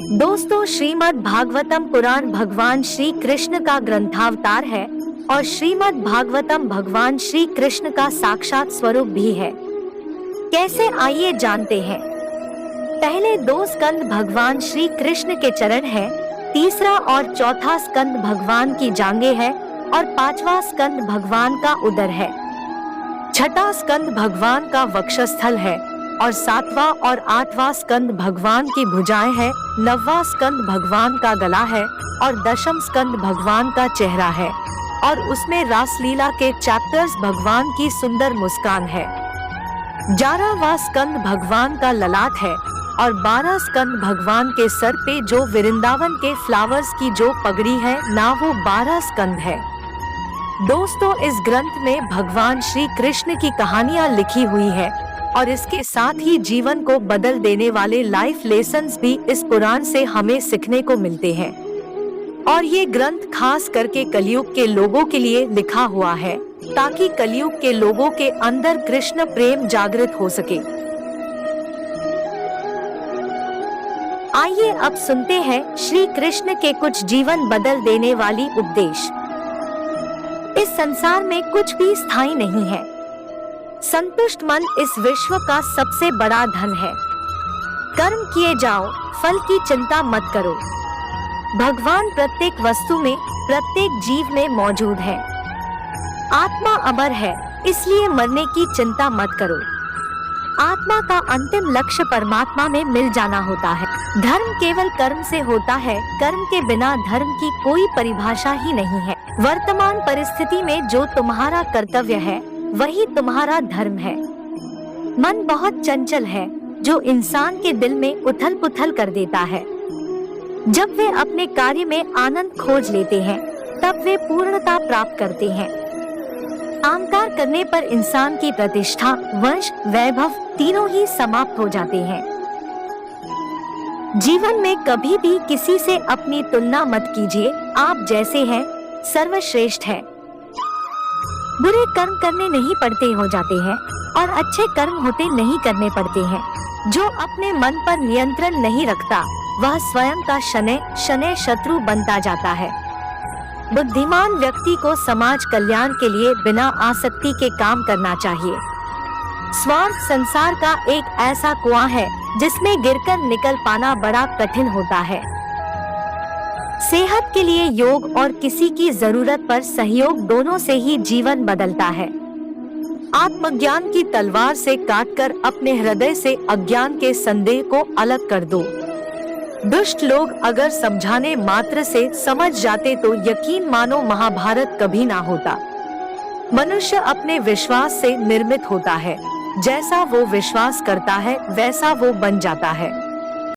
दोस्तों, श्रीमद् भागवतम पुराण भगवान श्री कृष्ण का ग्रंथावतार है और श्रीमद् भागवतम भगवान श्री कृष्ण का साक्षात स्वरूप भी है। कैसे, आइए जानते हैं। पहले 2 स्कंद भगवान श्री कृष्ण के चरण है, तीसरा और चौथा स्कंद भगवान की जांघें है और 5वां स्कंद भगवान का उदर है। छठा स्कंद भगवान का वक्षस्थल है और 7वां और 8वां स्कंद भगवान की भुजाएं है, 9वां स्कंद भगवान का गला है और 10वां स्कंद भगवान का चेहरा है और उसमें रासलीला के चैप्टर्स भगवान की सुंदर मुस्कान है। 11वां स्कंद भगवान का ललाट है और 12 स्कंद भगवान के सर पे जो वृंदावन के फ्लावर्स की जो पगड़ी है ना, वो 12 स्कंद है। दोस्तों, इस ग्रंथ में भगवान श्री कृष्ण की कहानियां लिखी हुई है और इसके साथ ही जीवन को बदल देने वाले लाइफ लेसन्स भी इस पुराण से हमें सीखने को मिलते हैं। और ये ग्रंथ खास करके कलयुग के लोगों के लिए लिखा हुआ है ताकि कलयुग के लोगों के अंदर कृष्ण प्रेम जागृत हो सके। आइए अब सुनते हैं श्री कृष्ण के कुछ जीवन बदल देने वाली उपदेश। इस संसार में कुछ भी स्थायी नहीं है। संतुष्ट मन इस विश्व का सबसे बड़ा धन है। कर्म किए जाओ, फल की चिंता मत करो। भगवान प्रत्येक वस्तु में, प्रत्येक जीव में मौजूद है। आत्मा अमर है, इसलिए मरने की चिंता मत करो। आत्मा का अंतिम लक्ष्य परमात्मा में मिल जाना होता है। धर्म केवल कर्म से होता है, कर्म के बिना धर्म की कोई परिभाषा ही नहीं है। वर्तमान परिस्थिति में जो तुम्हारा कर्तव्य है वही तुम्हारा धर्म है। मन बहुत चंचल है जो इंसान के दिल में उथल पुथल कर देता है। जब वे अपने कार्य में आनंद खोज लेते हैं तब वे पूर्णता प्राप्त करते हैं। अहंकार करने पर इंसान की प्रतिष्ठा, वंश, वैभव तीनों ही समाप्त हो जाते हैं। जीवन में कभी भी किसी से अपनी तुलना मत कीजिए। आप जैसे हैं सर्वश्रेष्ठ है। बुरे कर्म करने नहीं पड़ते हो जाते हैं और अच्छे कर्म होते नहीं करने पड़ते हैं। जो अपने मन पर नियंत्रण नहीं रखता वह स्वयं का शनै शनै शत्रु बनता जाता है। बुद्धिमान व्यक्ति को समाज कल्याण के लिए बिना आसक्ति के काम करना चाहिए। स्वार्थ संसार का एक ऐसा कुआं है जिसमें गिरकर निकल पाना बड़ा कठिन होता है। सेहत के लिए योग और किसी की जरूरत पर सहयोग दोनों से ही जीवन बदलता है। आत्मज्ञान की तलवार से काटकर अपने हृदय से अज्ञान के संदेह को अलग कर दो। दुष्ट लोग अगर समझाने मात्र से समझ जाते तो यकीन मानो महाभारत कभी ना होता। मनुष्य अपने विश्वास से निर्मित होता है। जैसा वो विश्वास करता है वैसा वो बन जाता है।